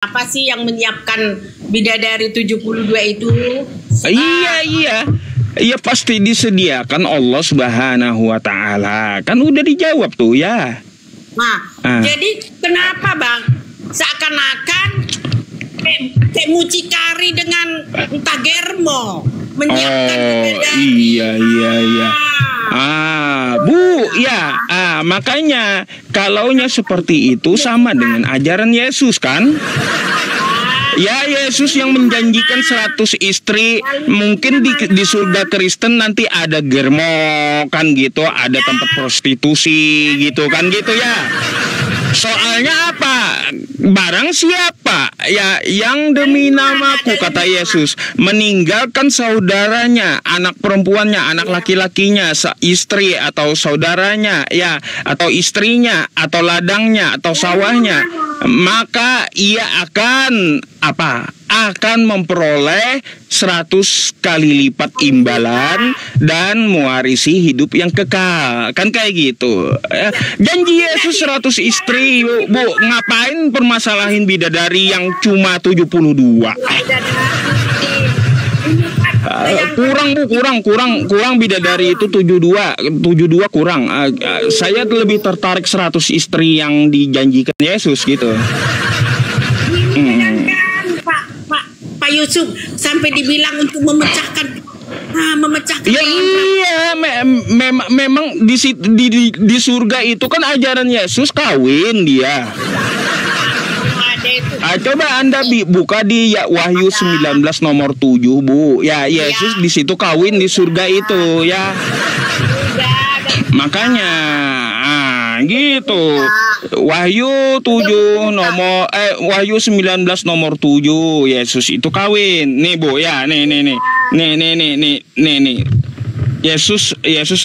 Apa sih yang menyiapkan bidadari 72 itu? Iya pasti disediakan Allah Subhanahu wa Ta'ala. Kan udah dijawab tuh ya. Nah, jadi kenapa Bang? Seakan-akan kayak mucikari dengan entah Germo menyiapkan bidadari. Iya. Bu, ya, makanya kalaunya seperti itu sama dengan ajaran Yesus kan? Ya, Yesus yang menjanjikan 100 istri, mungkin di surga Kristen nanti ada germo kan gitu, ada tempat prostitusi gitu kan gitu ya. Soalnya apa? Barang siapa ya yang demi namaku, kata Yesus, meninggalkan saudaranya, anak perempuannya, anak laki-lakinya, istri atau saudaranya ya, atau istrinya, atau ladangnya, atau sawahnya, maka ia akan apa? Akan memperoleh 100 kali lipat imbalan dan mewarisi hidup yang kekal. Kan kayak gitu. Janji Yesus 100 istri, Bu. Ngapain permasalahin bidadari yang cuma 72? Kurang bidadari itu 72 kurang. Saya lebih tertarik 100 istri yang dijanjikan Yesus gitu. Pak Yusuf sampai dibilang untuk memecahkan ya iya, memang di surga itu kan ajaran Yesus kawin dia. Coba Anda buka di Wahyu 19 nomor 7, Bu. Ya, Yesus di situ kawin di surga itu ya. Makanya gitu. Wahyu 19 nomor 7, Yesus itu kawin. Nih, Bu, ya, nih. Yesus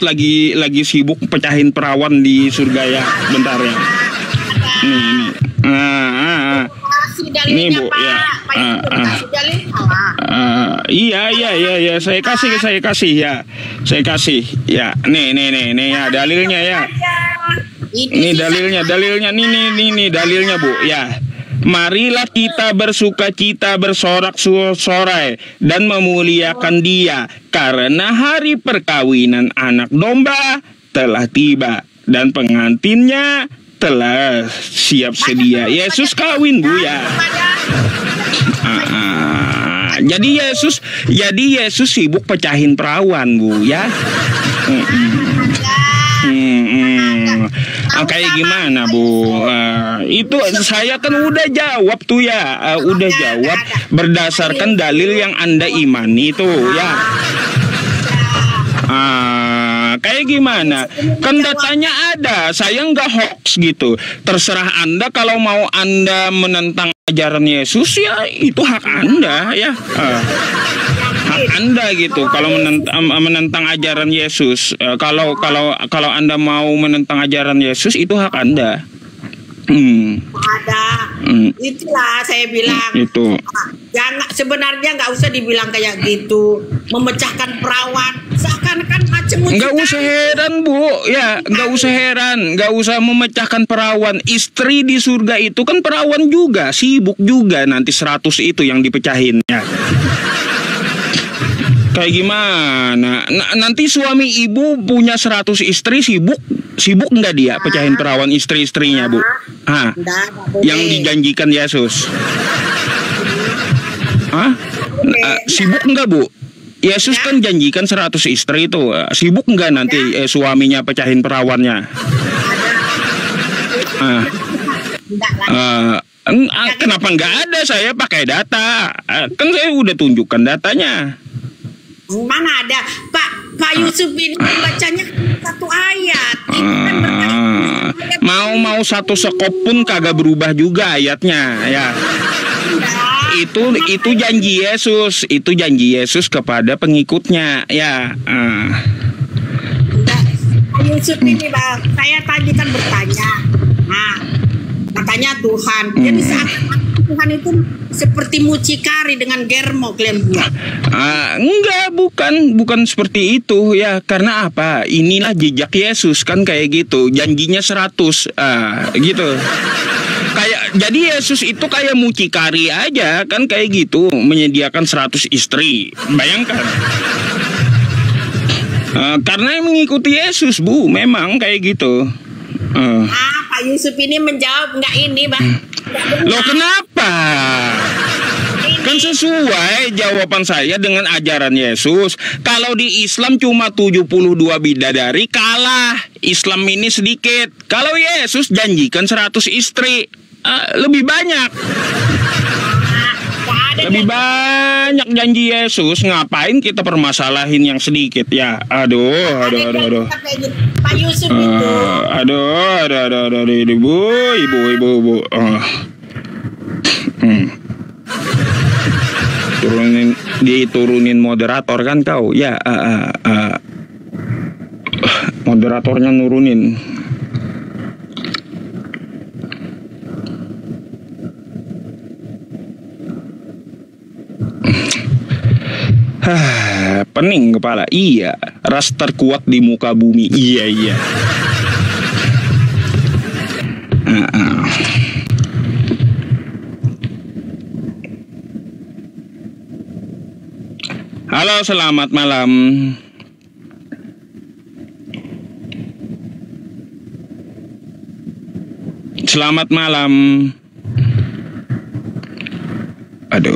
lagi sibuk pecahin perawan di surga ya. Bentar ya. Nih, Bu, ya. Iya, saya kasih ya. Saya kasih ya. Nih ya dalilnya ya. Ini dalilnya nih dalilnya, Bu ya. Marilah kita bersukacita, bersorak-sorai dan memuliakan Dia, karena hari perkawinan anak domba telah tiba dan pengantinnya telah siap sedia. Yesus kawin, Bu ya. Jadi Yesus sibuk pecahin perawan, Bu ya. Kayak gimana, Bu? Itu saya kan udah jawab tuh ya, udah jawab berdasarkan dalil yang Anda imani itu ya. Kayak gimana? Kan datanya ada, saya nggak hoax gitu. Terserah Anda, kalau mau Anda menentang ajaran Yesus ya itu hak Anda ya. Hak Anda gitu kalau menentang ajaran Yesus. Kalau Anda mau menentang ajaran Yesus itu hak Anda. Itulah saya bilang itu. Sebenarnya nggak usah dibilang kayak gitu, memecahkan perawan seakan-akan macam nggak usah heran, Bu ya, nggak usah memecahkan perawan. Istri di surga itu kan perawan juga, sibuk juga nanti 100 itu yang dipecahin ya. Kayak gimana? Nanti suami ibu punya 100 istri, sibuk nggak dia pecahin perawan istri-istrinya, Bu? Yang dijanjikan Yesus. Sibuk nggak, Bu? Yesus kan janjikan 100 istri itu. Sibuk nggak nanti suaminya pecahin perawannya? Kenapa nggak ada? Saya pakai data. Kan saya udah tunjukkan datanya. Mana ada Pak Yusuf ini bacanya satu ayat. Mau satu sekop pun kagak berubah juga ayatnya ya. Itu janji Yesus kepada pengikutnya ya. Pak Yusuf ini, Bang, saya tadi kan bertanya. Katanya Tuhan. Jadi saat Tuhan itu seperti mucikari dengan Germo, kalian buat. Enggak, bukan seperti itu ya. Karena apa? Inilah jejak Yesus kan kayak gitu. Janjinya 100 gitu. Kayak Jadi Yesus itu kayak mucikari aja kan, kayak gitu, menyediakan 100 istri. Bayangkan. Karena yang mengikuti Yesus, Bu, memang kayak gitu. Pak Yusuf ini menjawab nggak ini, Bang? Loh, kenapa? Kan sesuai jawaban saya dengan ajaran Yesus. Kalau di Islam cuma 72 bidadari, kalah. Islam ini sedikit. Kalau Yesus janjikan 100 istri, lebih banyak. Lebih banyak janji Yesus. Ngapain kita permasalahin yang sedikit ya? Aduh. Pak Yusuf itu. Aduh, ibu. Diturunin moderator kan kau? Ya, moderatornya nurunin. Pening kepala. Iya, ras terkuat di muka bumi. Iya. Halo, selamat malam. Selamat malam. Aduh.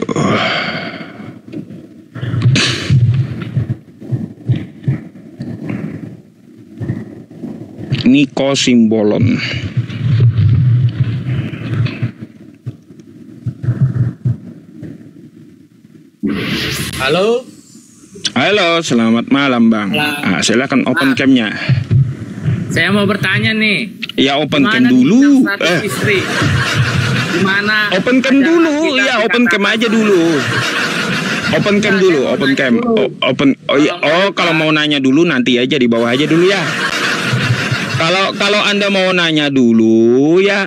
Niko Simbolon. Halo, selamat malam, Bang. Silakan open cam-nya. Saya mau bertanya nih. Ya, open cam dulu. Istri? Gimana? Open cam dulu. Ya, open cam aja dulu. Open cam dulu, open cam. Kalau mau nanya dulu nanti aja di bawah aja dulu ya. Kalau Anda mau nanya dulu ya,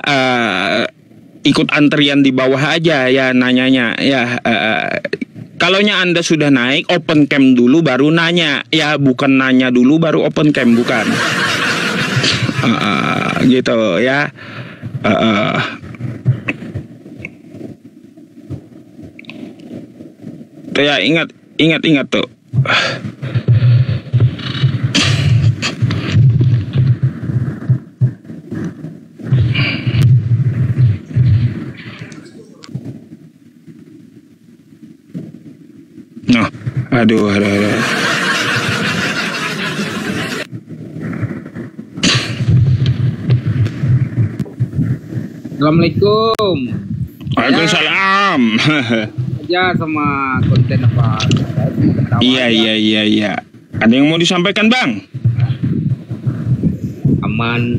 ikut antrian di bawah aja ya nanyanya ya. Kalaunya Anda sudah naik, open cam dulu baru nanya. Ya, bukan nanya dulu baru open cam, bukan. Gitu ya. Tuh ya, ingat tuh. Nah, aduh. Assalamualaikum. Waalaikumsalam. Aja sama konten apa? Iya. Ada yang mau disampaikan, Bang? Aman.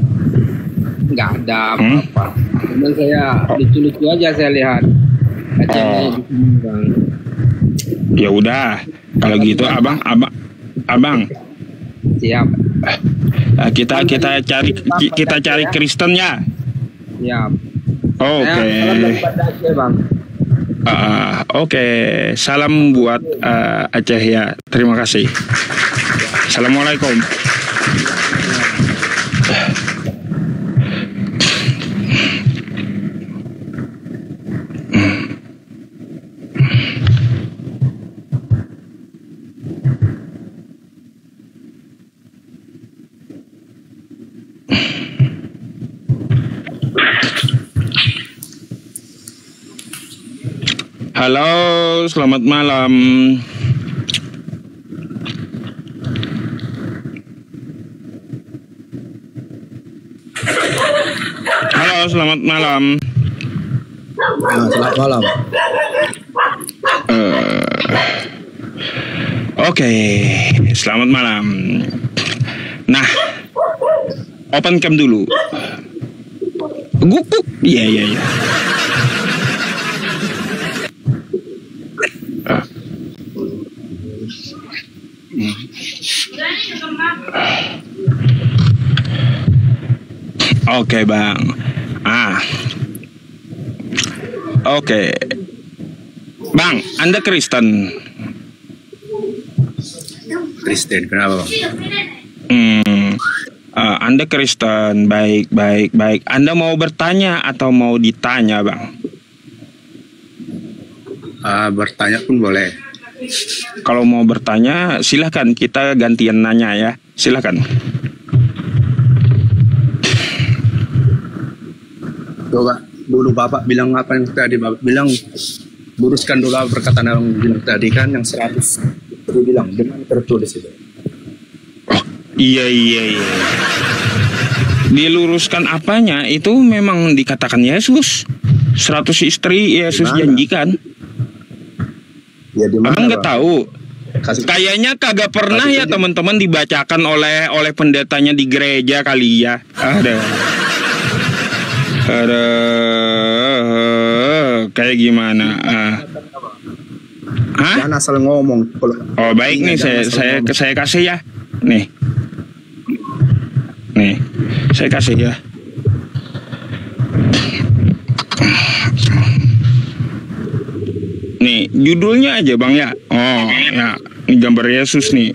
Nggak ada apa-apa. Cuman saya lucu-lucu aja saya lihat. Bang. Ya udah, kalau gitu abang. Siap. Kita cari Kristen ya. Siap. Oke. Oke. Salam buat Aceh ya. Terima kasih. Assalamualaikum. Halo, selamat malam. Halo, selamat malam. Selamat malam. Oke, selamat malam. Nah, open cam dulu. Guguk. Iya. Oke, Bang. Oke. Bang, Anda Kristen? Kristen, kenapa? Anda Kristen, baik. Anda mau bertanya atau mau ditanya, Bang? Bertanya pun boleh. Kalau mau bertanya, silahkan kita gantian nanya ya. Silahkan. Coba dulu Bapak bilang apa yang tadi Bapak bilang, luruskan dulu perkataan yang bilang tadi kan yang 100. Dia bilang dengan tertulis itu. Iya. Diluruskan apanya? Itu memang dikatakan Yesus. 100 istri Yesus janjikan. Ya di mana? Abang nggak tahu. Kayaknya kagak pernah ya teman-teman dibacakan oleh pendetanya di gereja kali ya. Ada. Kayak gimana? Jangan asal ngomong. Oh baik nih, saya kasih ya. Nih, saya kasih ya. Nih, judulnya aja Bang ya. Oh ya, ini gambar Yesus nih.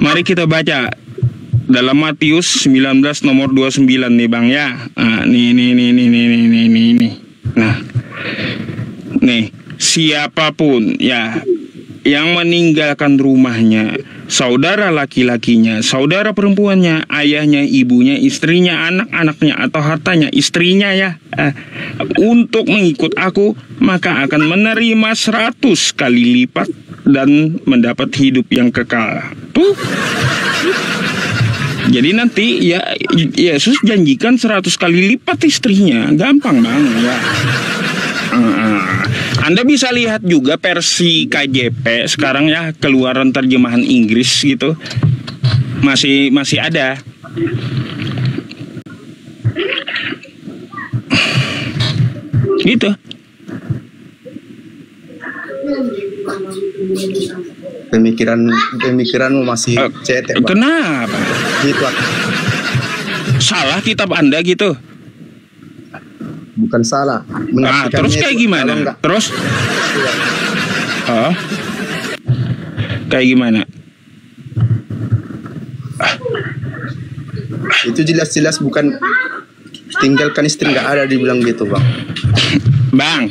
Mari kita baca dalam Matius 19 nomor 29 nih Bang ya. Nih. Nah, nih, siapapun ya yang meninggalkan rumahnya, saudara laki-lakinya, saudara perempuannya, ayahnya, ibunya, istrinya, anak-anaknya, atau hartanya, istrinya ya, untuk mengikut aku, maka akan menerima 100 kali lipat dan mendapat hidup yang kekal. Tuh. Jadi nanti ya Yesus janjikan 100 kali lipat istrinya. Gampang banget ya. Anda bisa lihat juga versi KJP sekarang ya, keluaran terjemahan Inggris gitu. Masih ada. Gitu. Pemikiranmu masih cetek, Bang. Kenapa? Gitu. Salah kitab Anda gitu? Bukan salah. Terus kayak gimana? Terus? Kayak gimana? Itu jelas-jelas bukan tinggalkan istri, nggak ada dibilang gitu, Bang. Bang,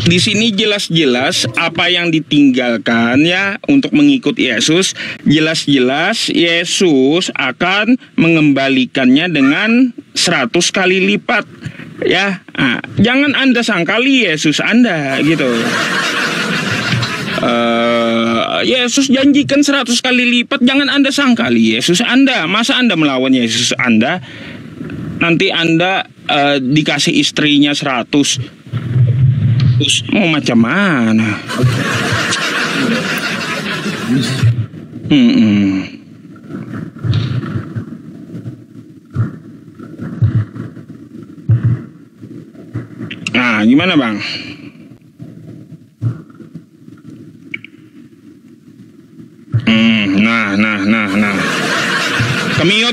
di sini jelas-jelas apa yang ditinggalkan ya untuk mengikut Yesus, jelas-jelas Yesus akan mengembalikannya dengan 100 kali lipat. Ya, jangan Anda sangkali Yesus Anda gitu. Yesus janjikan 100 kali lipat, jangan Anda sangkali Yesus Anda. Masa Anda melawan Yesus Anda? Nanti Anda dikasih istrinya 100. Terus mau macam mana? Nah, gimana Bang? Nah.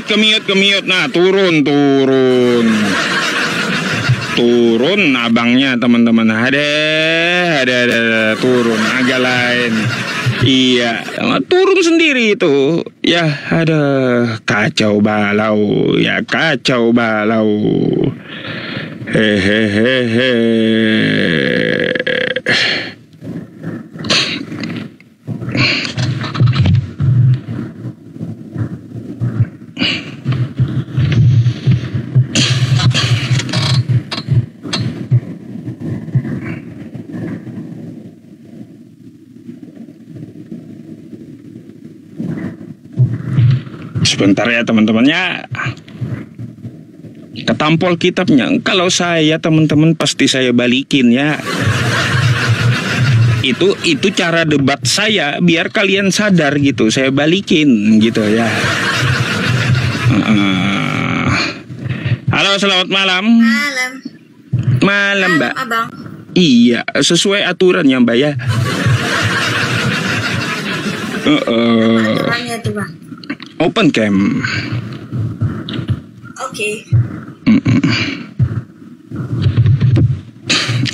Kemiut. Nah, turun. Turun abangnya teman-teman. Ada turun agak lain. Iya, turun sendiri itu. Ya, ada kacau balau. Hehehe. Sebentar ya teman-temannya. Ketampol kitabnya. Kalau saya teman-teman pasti saya balikin ya. Itu cara debat saya biar kalian sadar gitu. Saya balikin gitu ya. Halo, selamat malam. Malam, Mbak. Abang. Iya, sesuai aturannya, Mbak ya. Aturannya tuh, Bang. Open cam. Oke.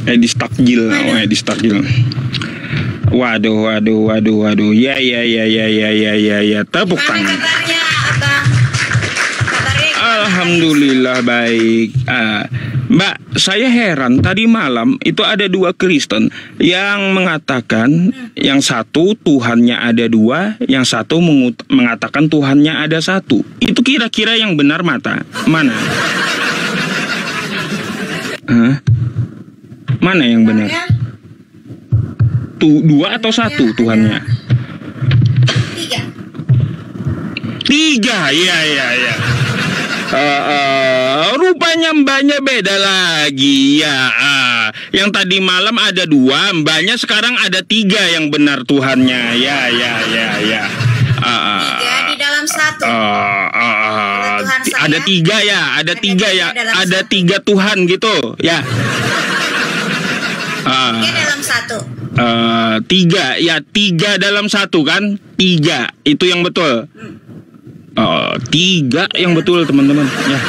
Edi Stakjil. Waduh. Ya. Tepuk tangan. Gimana kabarnya, Abang? Alhamdulillah baik. Mbak, saya heran tadi malam itu ada 2 Kristen yang mengatakan yang satu Tuhannya ada 2, yang satu mengatakan Tuhannya ada 1. Itu kira-kira yang benar mana? Mana yang benar? 2 atau 1 Tuhannya? 3, iya. Rupanya mbaknya beda lagi ya. Yang tadi malam ada 2, mbaknya sekarang ada 3 yang benar Tuhannya. Ya. 3 di dalam 1. Ada 3 ya, ada 3 ya, ada 3 Tuhan gitu ya. 3 dalam 1. 3 ya, 3 dalam 1 kan? 3 itu yang betul. 3 yang betul teman-teman ya.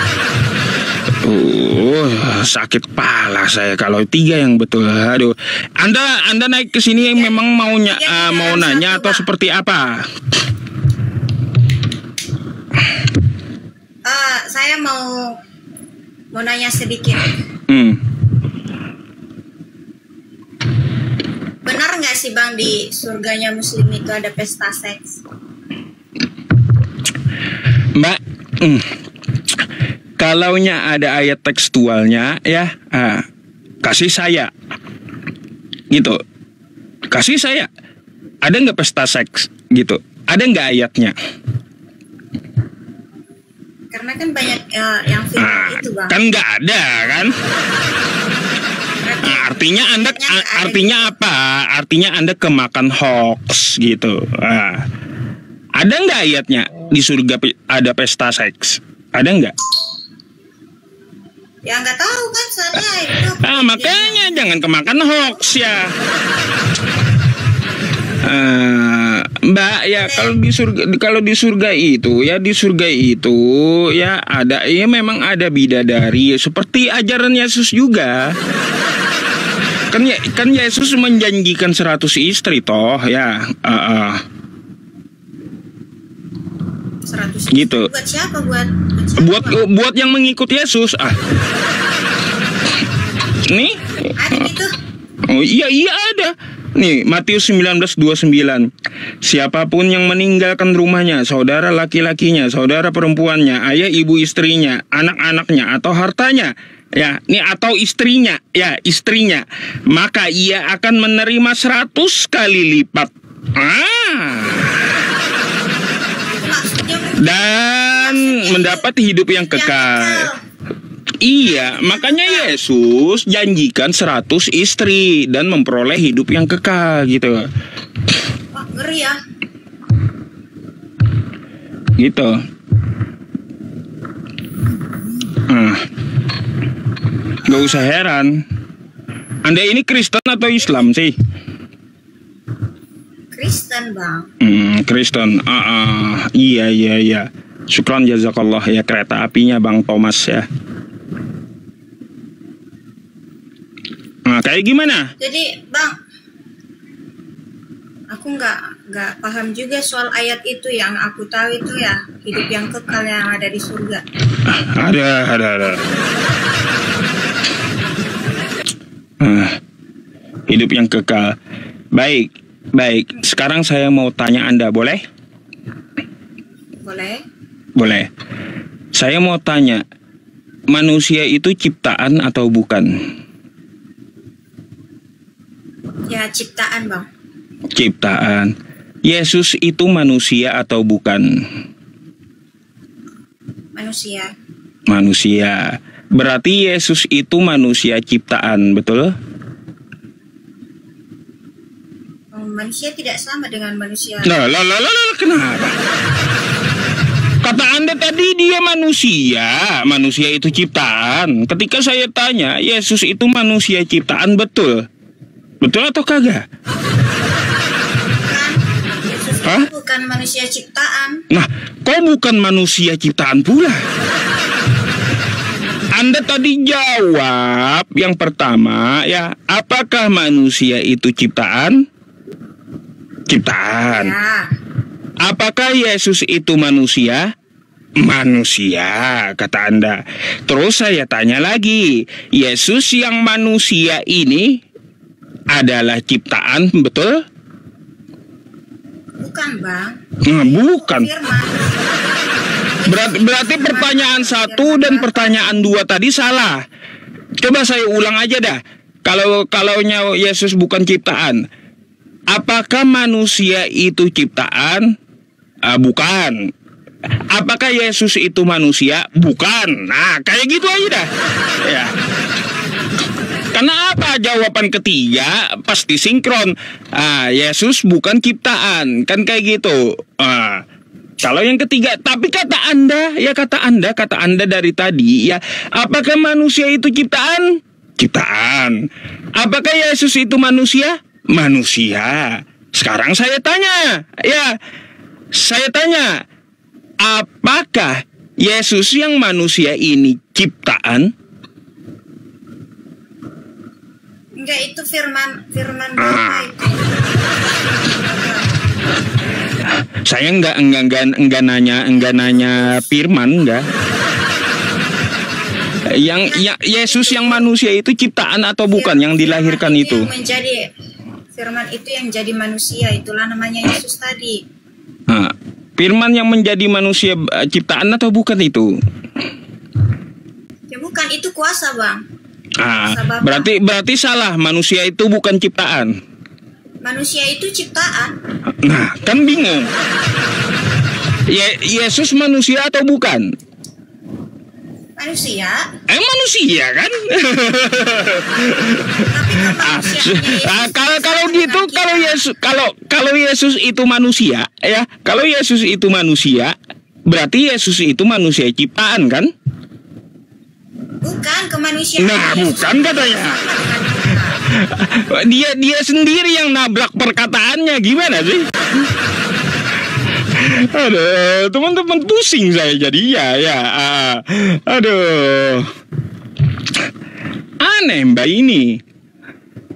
Sakit kepala saya kalau 3 yang betul. Aduh, Anda naik ke sini memang mau nanya atau seperti apa? Saya mau nanya sedikit. Benar nggak sih Bang di surganya Muslim itu ada pesta seks? Mbak, kalaunya ada ayat tekstualnya ya, kasih saya gitu, kasih saya. Ada nggak pesta seks gitu? Ada nggak ayatnya? Karena kan banyak yang film itu Bang. Kan nggak ada kan? Artinya apa? Artinya Anda kemakan hoax gitu. Ada nggak ayatnya di surga ada pesta seks? Ada nggak? Ya nggak tahu kan soalnya itu. Makanya jangan kemakan hoax ya. Mbak ya, kalau di surga itu ya ada ya memang ada bidadari seperti ajaran Yesus juga. Kan Yesus menjanjikan 100 istri toh ya. 100 gitu. Buat siapa? Buat yang mengikut Yesus. Nih. Ada gitu. Oh iya ada. Nih, Matius 19:29. Siapapun yang meninggalkan rumahnya, saudara laki-lakinya, saudara perempuannya, ayah ibu istrinya, anak-anaknya atau hartanya, ya, nih atau istrinya, maka ia akan menerima 100 kali lipat. Dan mendapat hidup yang kekal. Iya, makanya Yesus janjikan 100 istri dan memperoleh hidup yang kekal gitu. Wah, ngeri ya. Gitu. Gak usah heran. Anda ini Kristen atau Islam sih? Kristen Bang. Kristen. Iya. Syukran jazakallah ya, kereta apinya Bang Thomas ya. Nah, kayak gimana? Jadi Bang, aku nggak paham juga soal ayat itu. Yang aku tahu itu ya hidup yang kekal yang ada di surga. Ada. Hidup yang kekal. Baik. Sekarang saya mau tanya Anda, boleh? Boleh. Saya mau tanya, manusia itu ciptaan atau bukan? Ya, ciptaan Bang. Ciptaan. Yesus itu manusia atau bukan? Manusia. Berarti Yesus itu manusia ciptaan, betul? Manusia tidak sama dengan manusia. Kenapa? Kata Anda tadi dia manusia itu ciptaan. Ketika saya tanya, Yesus itu manusia ciptaan, betul? Betul atau kagak? Yesus itu bukan manusia ciptaan. Nah, kok bukan manusia ciptaan pula? Anda tadi jawab yang pertama ya, apakah manusia itu ciptaan? Ciptaan. Ya. Apakah Yesus itu manusia? manusia, kata Anda. Terus saya tanya lagi, Yesus yang manusia ini adalah ciptaan, betul? Bukan, Bang. Bukan. Firman. Berarti pertanyaan 1 dan pertanyaan 2 tadi salah. Coba saya ulang aja dah. Kalaunya Yesus bukan ciptaan, apakah manusia itu ciptaan? Bukan. Apakah Yesus itu manusia? Bukan. Nah, kayak gitu aja dah. Ya. Karena apa? Jawaban ketiga pasti sinkron. Yesus bukan ciptaan, kan kayak gitu. Kalau yang ketiga, tapi kata Anda dari tadi ya, apakah manusia itu ciptaan? Ciptaan. Apakah Yesus itu manusia? Manusia. Sekarang saya tanya, apakah Yesus yang manusia ini ciptaan? Enggak, itu firman Bapa itu. Saya enggak nanya firman, enggak. Yang Yesus yang manusia itu ciptaan atau bukan yang dilahirkan itu? Yang menjadi firman itu yang jadi manusia, itulah namanya Yesus tadi. Firman yang menjadi manusia ciptaan atau bukan itu? Ya bukan, itu kuasa, Bang. Berarti salah, manusia itu bukan ciptaan. Manusia itu ciptaan. Nah, kan bingung. Yesus manusia atau bukan? Manusia. Manusia kan? Kalau gitu, kalau Yesus itu manusia, ya, kalau Yesus itu manusia, berarti Yesus itu manusia ciptaan kan? Bukan, kemanusiaan. Nah, bukan katanya. Dia sendiri yang nabrak perkataannya, gimana sih? Aduh, teman-teman, pusing saya jadi ya. Aduh, aneh Mbak ini.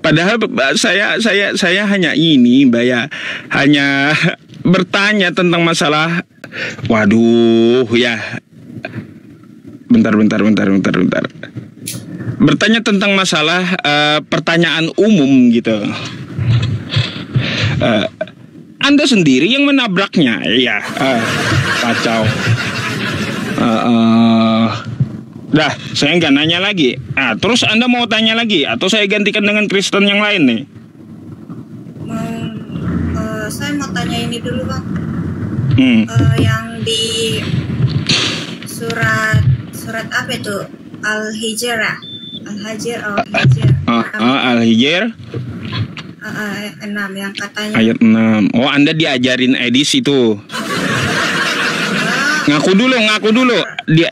Padahal saya hanya ini, Mbak ya, hanya bertanya tentang masalah. Waduh ya. Bentar. Bertanya tentang masalah pertanyaan umum gitu. Anda sendiri yang menabraknya, ya. Kacau. Dah, saya nggak nanya lagi. Terus Anda mau tanya lagi atau saya gantikan dengan Kristen yang lain nih? Saya mau tanya ini dulu, Bang. Yang di surat apa itu? Al-Hijr. Al-Hijr 6 yang katanya ayat 6. Oh, Anda diajarin Edis itu. Ngaku dulu.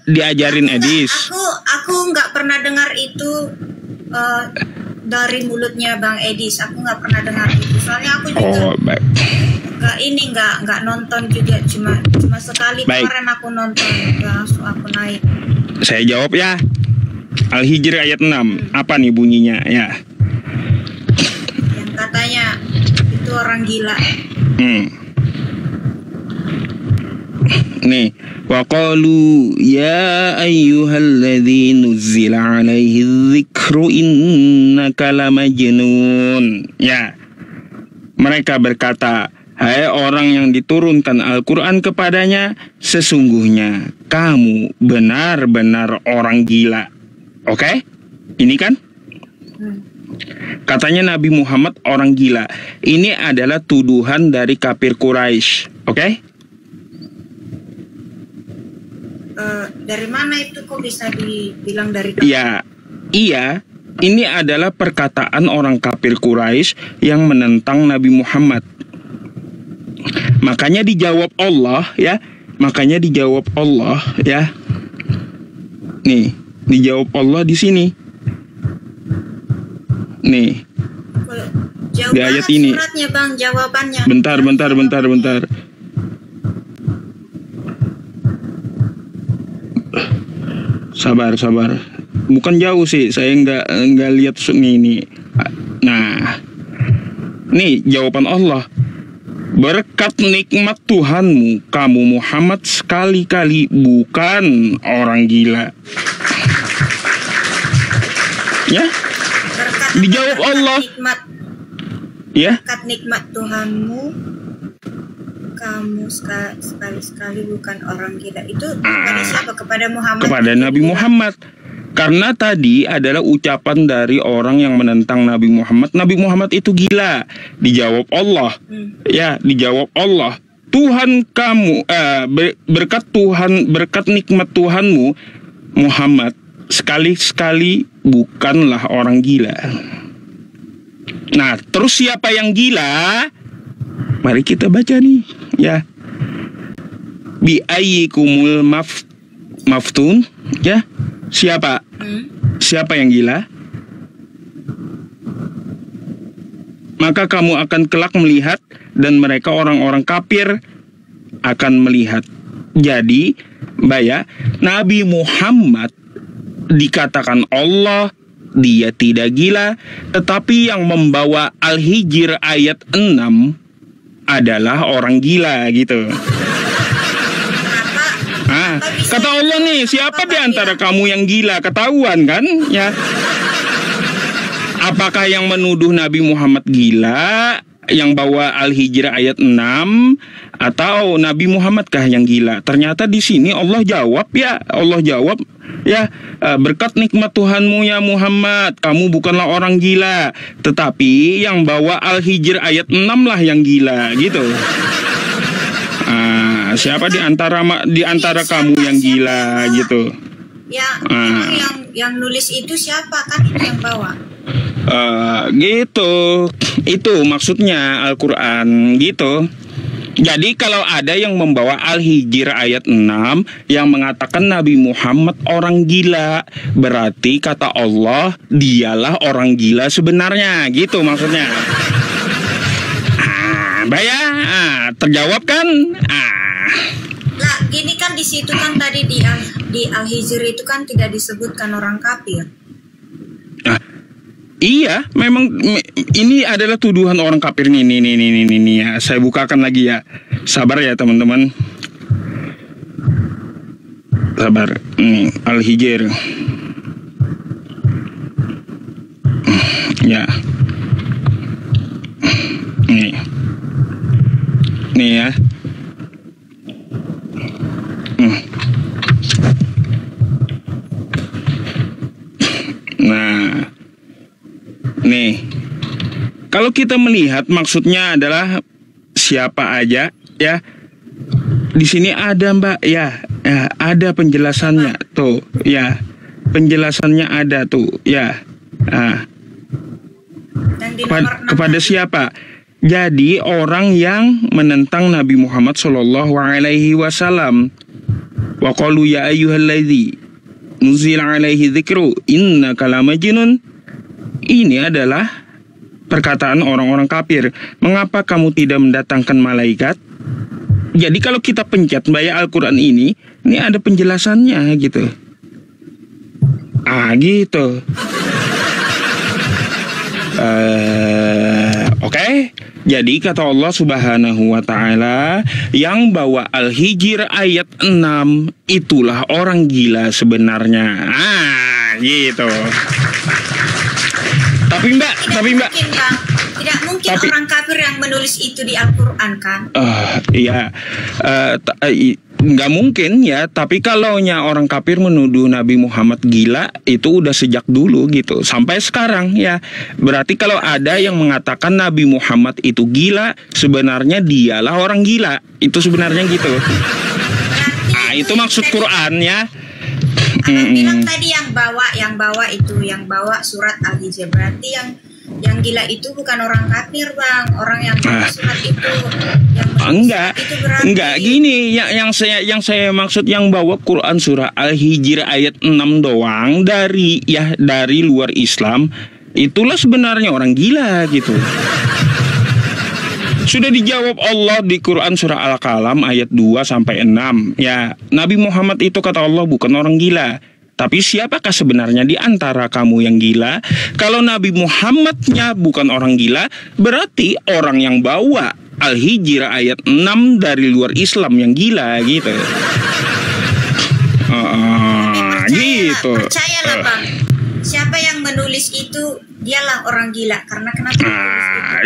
Diajarin Edis. Aku nggak pernah dengar itu dari mulutnya Bang Edis. Aku nggak pernah dengar itu. Soalnya aku juga nggak nonton juga, cuma sekali kemarin aku nonton, langsung aku naik. Saya jawab ya. Al-Hijr ayat 6. Apa nih bunyinya ya? Yang katanya itu orang gila. Nih, wa qalu ya ayyuhalladzi nuzzila alaihi dzikru innaka lamajnun. Ya. Mereka berkata, hai orang yang diturunkan Al-Quran kepadanya, sesungguhnya kamu benar-benar orang gila. Oke? Ini kan? Katanya Nabi Muhammad orang gila. Ini adalah tuduhan dari kafir Quraisy. Oke? Dari mana itu kok bisa dibilang dari kafir? Iya. Ini adalah perkataan orang kafir Quraisy yang menentang Nabi Muhammad. Makanya dijawab Allah ya. Nih, dijawab Allah di sini. Nih. Di ayat ini. Suratnya, Bang, jawabannya. Bentar. Sabar. Bukan jauh sih, saya nggak lihat ini. Nah, nih jawaban Allah. berkat nikmat Tuhanmu, kamu Muhammad sekali-kali bukan orang gila. Ya, dijawab Allah. Ya, berkat nikmat Tuhanmu, kamu sekali-sekali bukan orang gila. Itu kepada siapa? Kepada Muhammad? Kepada Nabi Muhammad. Karena tadi adalah ucapan dari orang yang menentang Nabi Muhammad. Nabi Muhammad itu gila. Dijawab Allah. Ya, dijawab Allah. Tuhan kamu, berkat Tuhan, berkat nikmat Tuhanmu, Muhammad, sekali-sekali bukanlah orang gila. Nah, terus siapa yang gila? Mari kita baca nih, ya. Bi ayyikumul maftun, ya. Siapa? Siapa yang gila? Maka kamu akan kelak melihat, dan mereka orang-orang kafir akan melihat. Jadi, Mbak ya, Nabi Muhammad dikatakan Allah, dia tidak gila, tetapi yang membawa Al-Hijr ayat 6 adalah orang gila gitu. Kata Allah nih, siapa di antara kamu yang gila? Ketahuan kan? Ya. Apakah yang menuduh Nabi Muhammad gila, yang bawa Al-Hijr ayat 6, atau Nabi Muhammad kah yang gila? Ternyata di sini Allah jawab, ya. Allah jawab, ya, berkat nikmat Tuhanmu ya Muhammad, kamu bukanlah orang gila, tetapi yang bawa Al-Hijr ayat 6 lah yang gila gitu. Siapa di antara kamu yang gila gitu? Ya, yang nulis itu siapa, kan itu yang bawa? Gitu. Itu maksudnya Al-Quran gitu. Jadi kalau ada yang membawa Al-Hijr ayat 6 yang mengatakan Nabi Muhammad orang gila, berarti kata Allah, dialah orang gila sebenarnya, gitu maksudnya. Terjawab kan? Lah, gini kan di situ kan tadi di Al-Hijr itu kan tidak disebutkan orang kafir. Iya, memang ini adalah tuduhan orang kafir nih ya. Saya bukakan lagi ya. Sabar ya teman-teman. Sabar. Al-Hijr. Ya. Nih ya. Nah, nih, kalau kita melihat maksudnya adalah siapa aja ya. Di sini ada Mbak ya, ada penjelasannya tuh ya, penjelasannya ada tuh ya. Kepada siapa? Jadi orang yang menentang Nabi Muhammad Shallallahu Alaihi Wasallam. Wa qalu ya ayyuhalladzi nuzila alaihi dzikru innaka lamajnun. Ini adalah perkataan orang-orang kafir. Mengapa kamu tidak mendatangkan malaikat? Jadi kalau kita pencet bayar Al-Quran ini ada penjelasannya gitu. Gitu. Oke. Jadi kata Allah Subhanahu wa Ta'ala, yang bawa Al-Hijr ayat 6 itulah orang gila sebenarnya. Gitu. Tapi Mbak, tidak mungkin orang kafir yang menulis itu di Al-Quran kan? Iya, nggak mungkin ya. Tapi kalaunya orang kafir menuduh Nabi Muhammad gila, itu udah sejak dulu gitu, sampai sekarang ya. Berarti kalau ada yang mengatakan Nabi Muhammad itu gila, sebenarnya dialah orang gila. Itu sebenarnya gitu. Itu maksud Quran ya. Abang bilang tadi yang bawa surat Al-Hijr, berarti yang gila itu bukan orang kafir Bang, orang yang bawa surat itu. Enggak gini, yang saya maksud yang bawa Quran surah Al-Hijr ayat 6 doang dari luar Islam, itulah sebenarnya orang gila gitu. Sudah dijawab Allah di Quran surah Al-Qalam ayat 2 sampai 6. Ya, Nabi Muhammad itu kata Allah bukan orang gila. Tapi siapakah sebenarnya di antara kamu yang gila? Kalau Nabi Muhammadnya bukan orang gila, berarti orang yang bawa Al-Hijr ayat 6 dari luar Islam yang gila gitu. Gitu. Percayalah Bang, siapa yang menulis itu dialah orang gila, karena kenapa?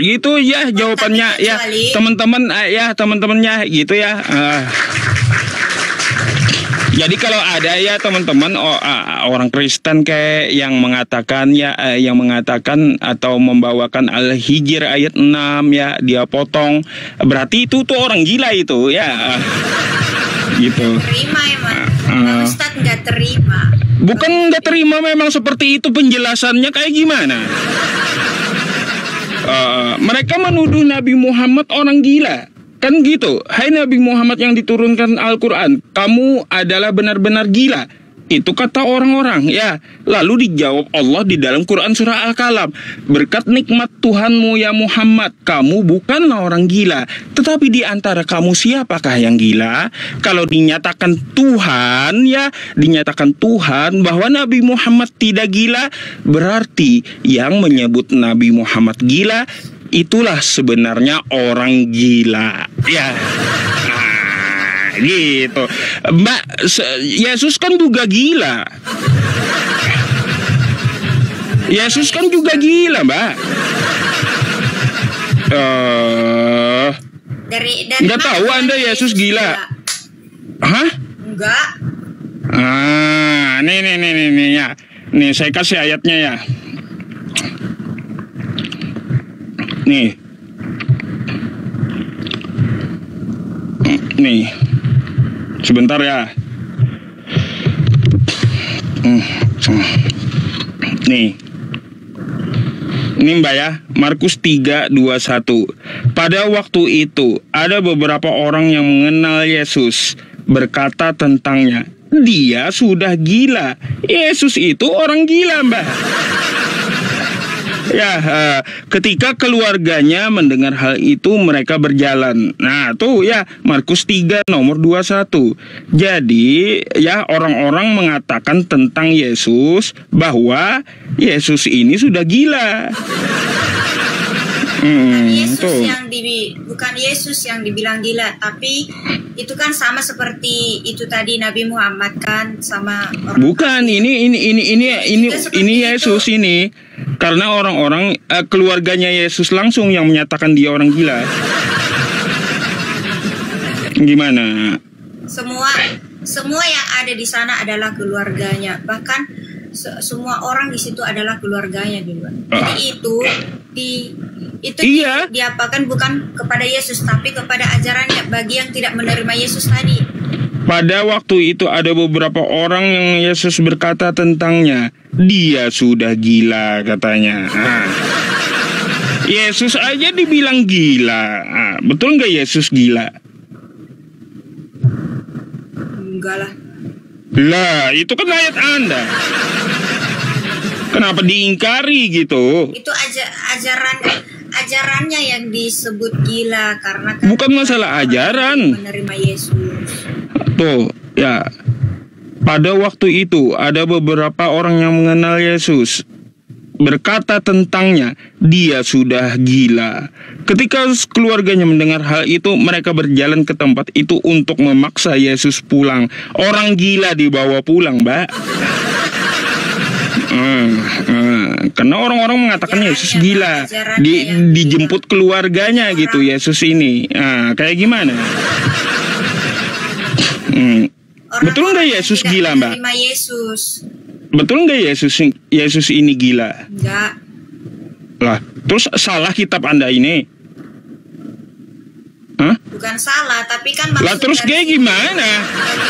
Gitu ya jawabannya ya teman-teman teman-temannya gitu ya. Jadi kalau ada ya teman-teman orang Kristen kayak yang mengatakan atau membawakan Al-Hijr ayat 6 ya, dia potong, berarti itu tuh orang gila itu ya. Gitu. Terima emang. Ustadz nggak terima. Bukan nggak terima, memang seperti itu penjelasannya. Kayak gimana? Mereka menuduh Nabi Muhammad orang gila. Kan gitu, hai Nabi Muhammad yang diturunkan Al-Quran, kamu adalah benar-benar gila. Itu kata orang-orang ya. Lalu dijawab Allah di dalam Quran surah Al-Qalam, berkat nikmat Tuhanmu ya Muhammad, kamu bukanlah orang gila. Tetapi di antara kamu siapakah yang gila? Kalau dinyatakan Tuhan ya, dinyatakan Tuhan bahwa Nabi Muhammad tidak gila, berarti yang menyebut Nabi Muhammad gila itulah sebenarnya orang gila ya. Gitu Mbak, Yesus kan juga gila. Yesus kan juga gila Mbak. Dari nggak tahu Anda Yesus gila? Hah? Enggak. Nih ya. Nih saya kasih ayatnya ya. Nih, sebentar ya. Nih, ini Mbak ya, Markus 3:21. Pada waktu itu ada beberapa orang yang mengenal Yesus, berkata tentangnya, dia sudah gila. Yesus itu orang gila Mbak. Ya, ketika keluarganya mendengar hal itu, mereka berjalan. Nah, tuh ya, Markus 3 nomor 21. Jadi, ya orang-orang mengatakan tentang Yesus bahwa Yesus ini sudah gila. Bukan Yesus yang dibilang gila, tapi itu kan sama seperti itu tadi Nabi Muhammad kan sama orang. Bukan, ini Yesus ini. Karena orang-orang keluarganya Yesus langsung yang menyatakan dia orang gila. Gimana? Semua yang ada di sana adalah keluarganya. Bahkan semua orang di situ adalah keluarganya juga. Jadi itu iya. diapakan bukan kepada Yesus, tapi kepada ajarannya bagi yang tidak menerima Yesus tadi. Pada waktu itu ada beberapa orang yang Yesus berkata tentangnya, dia sudah gila katanya. Yesus aja dibilang gila. Betul nggak Yesus gila? Enggak lah. Lah, itu kan ayat Anda. Kenapa diingkari gitu? Itu ajarannya yang disebut gila karena kan bukan masalah ajaran. Menerima Yesus. Tuh, ya. Pada waktu itu ada beberapa orang yang mengenal Yesus, berkata tentangnya, dia sudah gila. Ketika keluarganya mendengar hal itu, mereka berjalan ke tempat itu untuk memaksa Yesus pulang. Orang gila dibawa pulang, Mbak. Karena orang-orang mengatakan Yesus gila, dijemput keluarganya gitu Yesus ini. Kayak gimana? Betul nggak Yesus gila, Mbak? Yesus. Betul nggak Yesus ini gila? Enggak. Lah, terus salah kitab Anda ini? Hah? Bukan salah, tapi kan lah terus kayak gimana?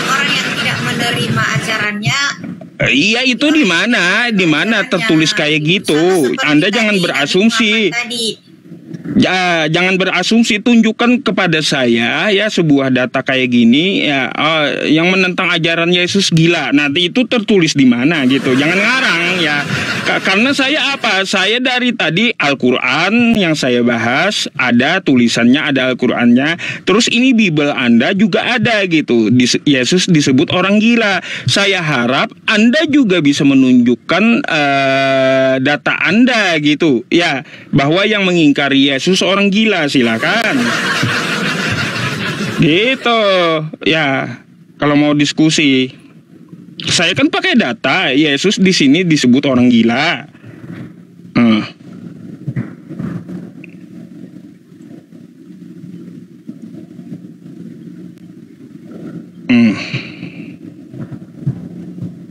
Orang yang tidak menerima ajarannya. Iya, itu di mana? Di mana tertulis kayak gitu? Anda jangan berasumsi. Ya, jangan berasumsi, tunjukkan kepada saya ya sebuah data kayak gini ya, yang menentang ajaran Yesus gila. Nanti itu tertulis di mana gitu. Jangan ngarang ya. Karena saya apa? Saya dari tadi Al-Qur'an yang saya bahas ada tulisannya, ada Al-Qur'annya. Terus ini Bible Anda juga ada gitu. Yesus disebut orang gila. Saya harap Anda juga bisa menunjukkan data Anda gitu ya, bahwa yang mengingkari Yesus Yesus orang gila, silakan. Gitu. Ya, kalau mau diskusi. Saya kan pakai data, Yesus di sini disebut orang gila.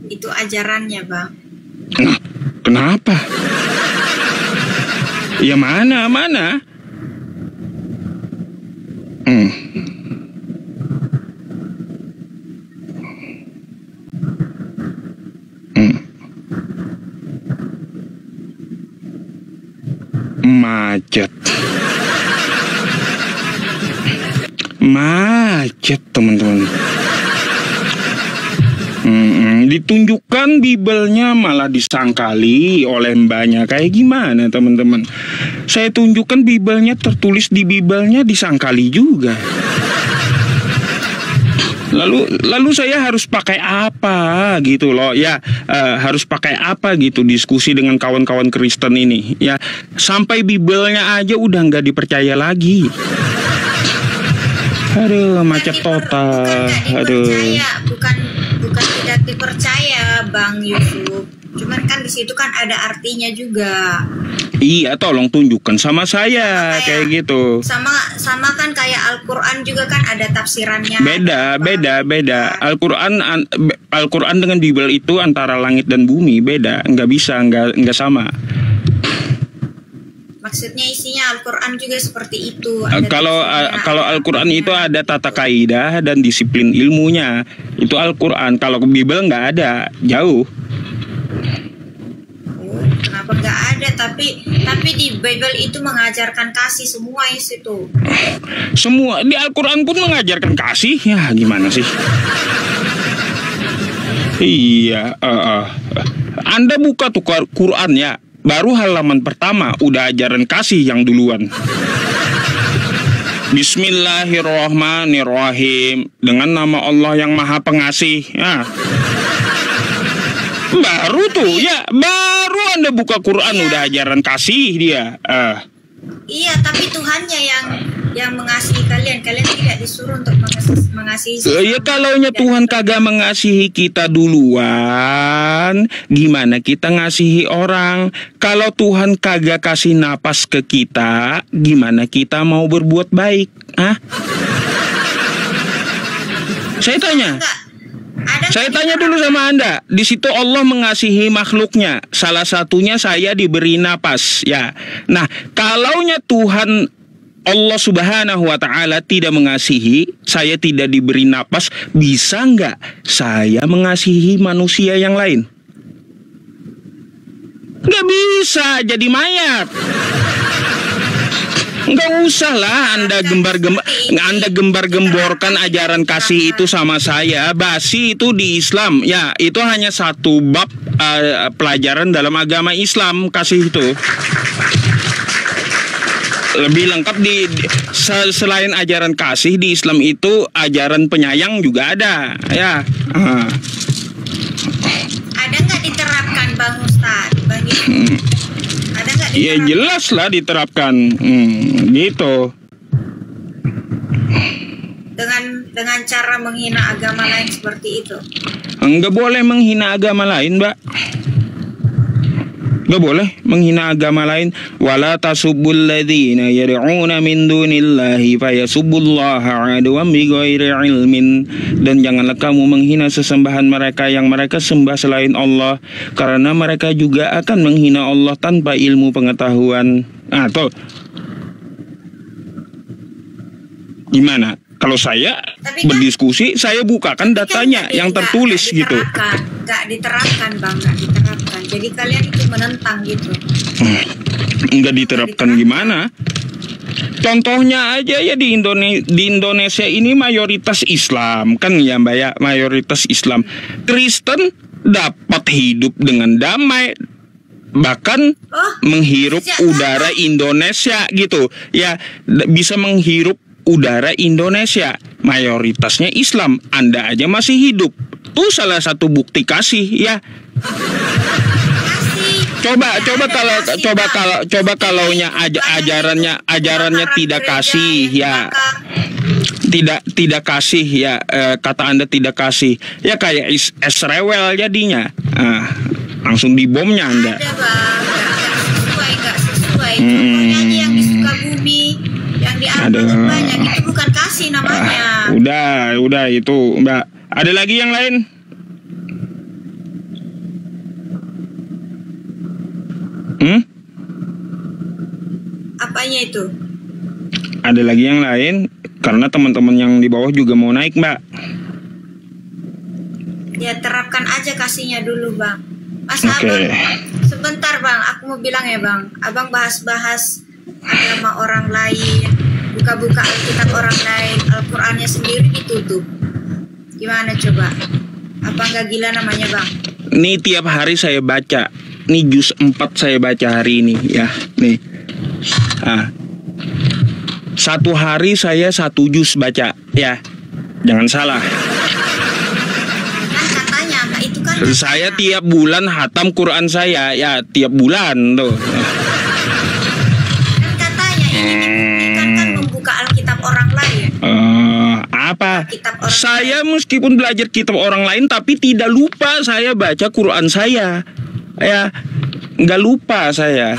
Itu ajarannya, Bang. Nah, kenapa? Ya mana? Macet teman-teman. Ditunjukkan Bibelnya malah disangkali oleh mbaknya. Kayak gimana teman-teman? Saya tunjukkan Bibelnya, tertulis di Bibelnya disangkali juga. Lalu saya harus pakai apa gitu loh ya, harus pakai apa gitu diskusi dengan kawan-kawan Kristen ini ya, sampai Bibelnya aja udah nggak dipercaya lagi. Aduh, macet total. Aduh. Bukan tidak dipercaya, Bang Yusuf. Cuman kan di situ kan ada artinya juga. Iya, tolong tunjukkan sama saya kayak gitu. Sama kan kayak Al-Qur'an juga kan ada tafsirannya. Beda. Al-Qur'an dengan Bibel itu antara langit dan bumi, beda. Nggak sama. Maksudnya isinya Al-Qur'an juga seperti itu. Kalau Al-Qur'an itu ada tata kaidah dan disiplin ilmunya. Itu Al-Qur'an. Kalau Bibel nggak ada, jauh. Kenapa nggak ada? Tapi di Bible itu mengajarkan kasih semua itu. Semua di Al-Qur'an pun mengajarkan kasih. Ya gimana sih? Iya. Anda buka tuh Quran ya, baru halaman pertama udah ajaran kasih yang duluan. Bismillahirrahmanirrahim, dengan nama Allah yang Maha Pengasih. Ya. Baru tuh ya, baru Anda buka Quran udah ajaran kasih dia. Iya, tapi Tuhannya yang mengasihi kalian tidak disuruh untuk mengasihi. Ya kalaunya Tuhan kagak mengasihi kita duluan, gimana kita ngasihi orang? Kalau Tuhan kagak kasih napas ke kita, gimana kita mau berbuat baik? Saya tanya. Saya tanya dulu sama Anda. Di situ Allah mengasihi makhluknya. Salah satunya saya diberi napas, ya. Nah, kalaunya Tuhan Allah Subhanahu wa Ta'ala tidak mengasihi, saya tidak diberi napas, bisa nggak saya mengasihi manusia yang lain? Nggak bisa, jadi mayat. Nggak usah lah Anda gembar-gemborkan ajaran kasih itu sama saya. Basi itu di Islam. Ya, itu hanya satu bab pelajaran dalam agama Islam, kasih itu. Lebih lengkap selain ajaran kasih di Islam itu ajaran penyayang juga ada, ya. Ada nggak diterapkan, Bang Ustadz? Bang ada nggak diterapkan? Ya jelas lah diterapkan, gitu. Dengan cara menghina agama lain seperti itu. Enggak boleh menghina agama lain, Mbak. Enggak boleh menghina agama lain. Wala tasubbul ladzina yad'una min dunillahi fayasubbullaha 'adwan bighairi ilmin. Dan janganlah kamu menghina sesembahan mereka yang mereka sembah selain Allah, karena mereka juga akan menghina Allah tanpa ilmu pengetahuan. Tuh. Gimana? Kalau saya berdiskusi, saya bukakan datanya yang tertulis gitu. Nggak diterapkan, Bang, nggak diterapkan. Jadi kalian itu menentang gitu. Nggak diterapkan gimana? Contohnya aja ya di Indonesia ini mayoritas Islam kan ya Mbak ya, mayoritas Islam. Kristen dapat hidup dengan damai, bahkan menghirup udara Indonesia gitu ya, bisa menghirup udara Indonesia. Mayoritasnya Islam, Anda aja masih hidup. Tuh salah satu bukti kasih ya. Coba kalaunya ajarannya tidak kasih ya. Tidak kasih ya, kata Anda tidak kasih ya, kayak es rewel jadinya, langsung dibomnya Anda. Ada bang, nggak sesuai. Pokoknya yang di Sukabumi, yang di Ambon banyak, itu bukan kasih namanya. Udah itu Mbak. Ada lagi yang lain? Apanya itu? Ada lagi yang lain? Karena teman-teman yang di bawah juga mau naik, Mbak. Ya terapkan aja kasihnya dulu, Bang. Masa Abang, sebentar Bang, aku mau bilang ya Bang, Abang bahas-bahas agama orang lain, buka-buka Alkitab orang lain, Al-Qur'annya sendiri ditutup. Gimana coba? Apa nggak gila namanya Bang? Nih tiap hari saya baca. Nih juz 4 saya baca hari ini ya. Nih. Satu hari saya 1 juz baca ya. Jangan salah. Kan katanya, itu kan katanya. Saya tiap bulan hatam Quran saya ya, tiap bulan tuh. Kan katanya ini kan membuka Alkitab orang lain. Apa? Alkitab orang Saya meskipun belajar kitab orang lain tapi tidak lupa saya baca Quran saya. Ya, nggak lupa saya.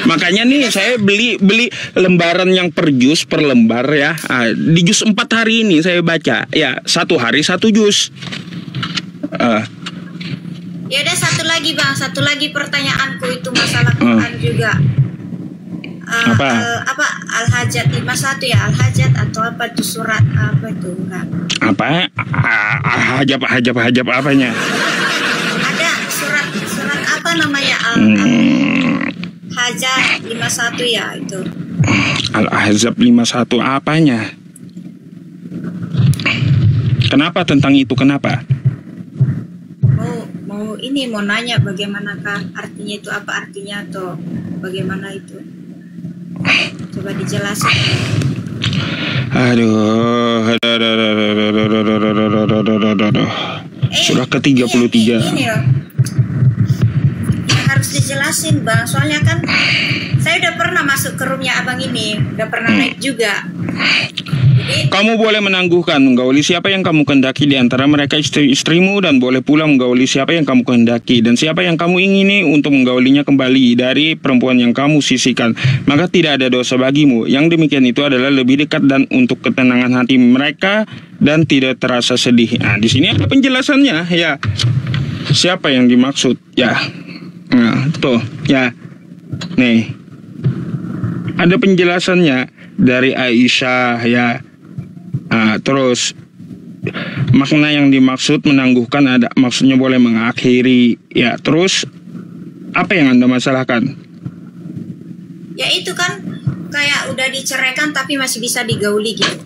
Makanya nih saya beli lembaran yang per juz, per lembar ya. Di juz 4 hari ini saya baca ya, 1 hari 1 juz. Ya udah satu lagi pertanyaanku itu masalah Quran juga. Apa? Al-Hajat 51 ya, Al-Hajat atau apa itu surat apa itu enggak? Apa? Hajab apanya? Ada surat apa namanya? Al-Hajat 51 ya itu. Al-Ahzab 51 apanya? Kenapa tentang itu? Kenapa? Mau nanya bagaimanakah artinya itu, apa artinya atau bagaimana itu? Coba dijelasin. Aduh. Surah ke-33. Ini loh. Yang harus dijelasin Bang, soalnya kan saya udah pernah masuk ke roomnya Abang ini, udah pernah naik juga. Jadi, kamu boleh menangguhkan menggauli siapa yang kamu kehendaki di antara mereka istri-istrimu, dan boleh pula menggauli siapa yang kamu kehendaki, dan siapa yang kamu ingini untuk menggaulinya kembali dari perempuan yang kamu sisihkan, maka tidak ada dosa bagimu. Yang demikian itu adalah lebih dekat dan untuk ketenangan hati mereka dan tidak terasa sedih. Nah, di sini ada penjelasannya ya. Siapa yang dimaksud? Ya. Nah, tuh ya. Nih. Ada penjelasannya dari Aisyah ya. Terus makna yang dimaksud menangguhkan ada maksudnya boleh mengakhiri ya. Terus apa yang Anda masalahkan? ya itu kan kayak udah diceraikan tapi masih bisa digauli gitu.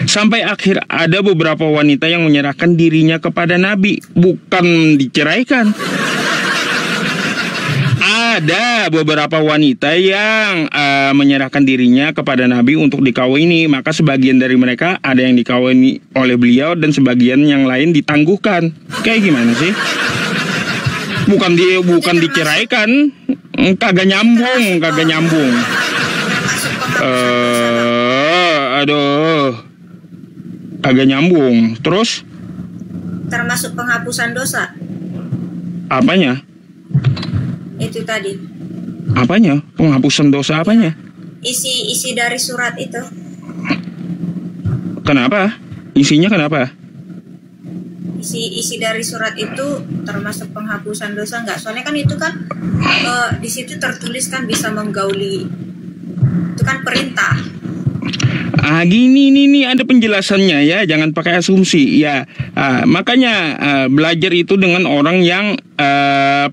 Sampai akhir ada beberapa wanita yang menyerahkan dirinya kepada Nabi, bukan diceraikan. Ada beberapa wanita yang menyerahkan dirinya kepada Nabi untuk dikawini, maka sebagian dari mereka ada yang dikawini oleh beliau dan sebagian yang lain ditangguhkan. Kayak gimana sih? Bukan diceraikan, kagak nyambung. Aduh, kagak nyambung. Terus? Termasuk penghapusan dosa. Apanya? Itu tadi. Apanya? Penghapusan dosa apanya? Isi dari surat itu. Kenapa? Isinya kenapa? Isi dari surat itu termasuk penghapusan dosa nggak? Soalnya kan itu kan di situ tertulis kan bisa menggauli. Itu kan perintah. Gini nih ada penjelasannya ya, jangan pakai asumsi ya. Makanya belajar itu dengan orang yang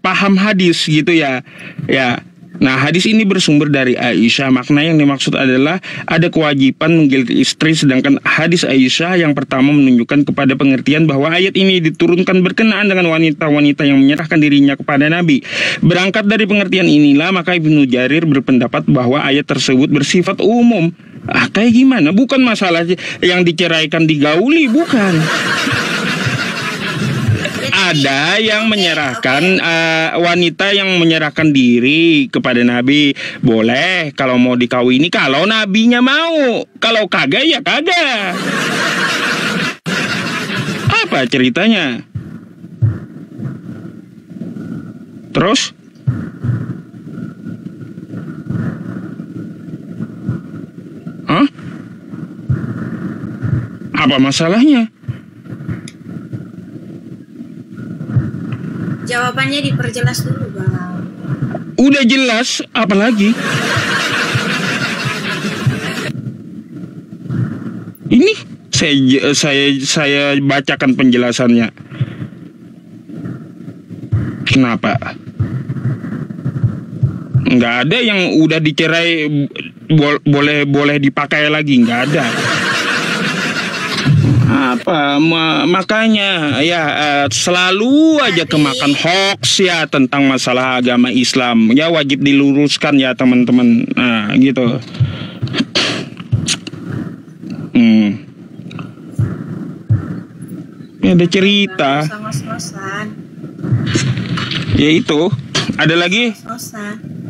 paham hadis gitu ya. Ya. Nah, hadis ini bersumber dari Aisyah. Makna yang dimaksud adalah ada kewajiban menggilir istri, sedangkan hadis Aisyah yang pertama menunjukkan kepada pengertian bahwa ayat ini diturunkan berkenaan dengan wanita-wanita yang menyerahkan dirinya kepada Nabi. Berangkat dari pengertian inilah maka Ibnu Jarir berpendapat bahwa ayat tersebut bersifat umum. Kayak gimana? Bukan masalah yang diceraikan digauli, bukan. ada yang menyerahkan wanita yang menyerahkan diri kepada Nabi boleh kalau mau dikawini, kalau nabinya mau, kalau kagak ya kagak. Apa ceritanya? Terus? Hah? Apa masalahnya? Jawabannya diperjelas dulu, Bang. Udah jelas, apalagi? Ini saya bacakan penjelasannya. Kenapa? Nggak ada yang udah dicerai boleh dipakai lagi, nggak ada. Makanya ya selalu aja kemakan hoax ya tentang masalah agama Islam. Ya wajib diluruskan ya teman-teman. Nah, gitu. Ini ada cerita. Ngos-ngosan. Ya itu. Ada lagi? Ngos-ngosan.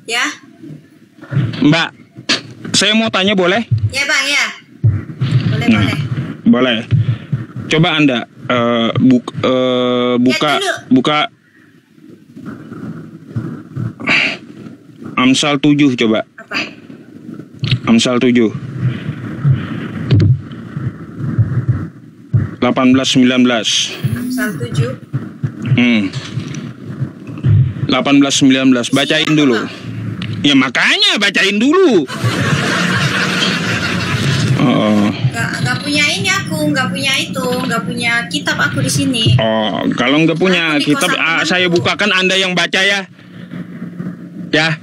Ya. Mbak, saya mau tanya boleh? Ya, Bang, ya. Boleh, Nah, boleh. boleh. Coba Anda buka Amsal 7 coba. Apa? Amsal 7. 18-19. Amsal 7. 18-19. Bacain dulu. Ya makanya bacain dulu. Oh. Nggak punya ini aku, nggak punya itu, nggak punya kitab aku di sini. Oh, kalau nggak punya Aku di kitab, kosan temanku. saya bukakan, Anda yang baca ya. Ya.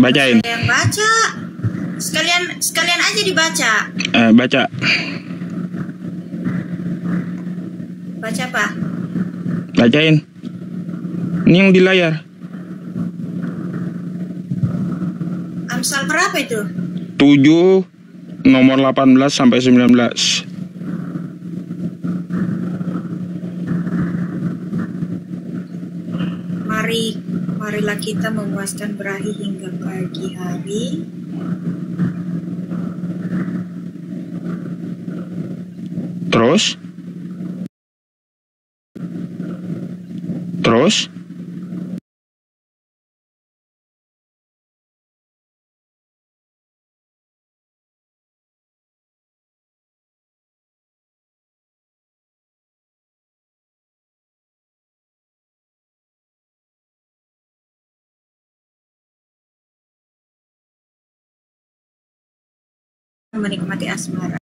Bacain. Saya yang baca. Sekalian aja dibaca. Baca. Baca apa? Bacain. Ini yang di layar. Amsal berapa itu? 7 nomor 18 sampai 19. Marilah kita memuaskan berahi hingga pagi hari. Terus? Menikmati asmara.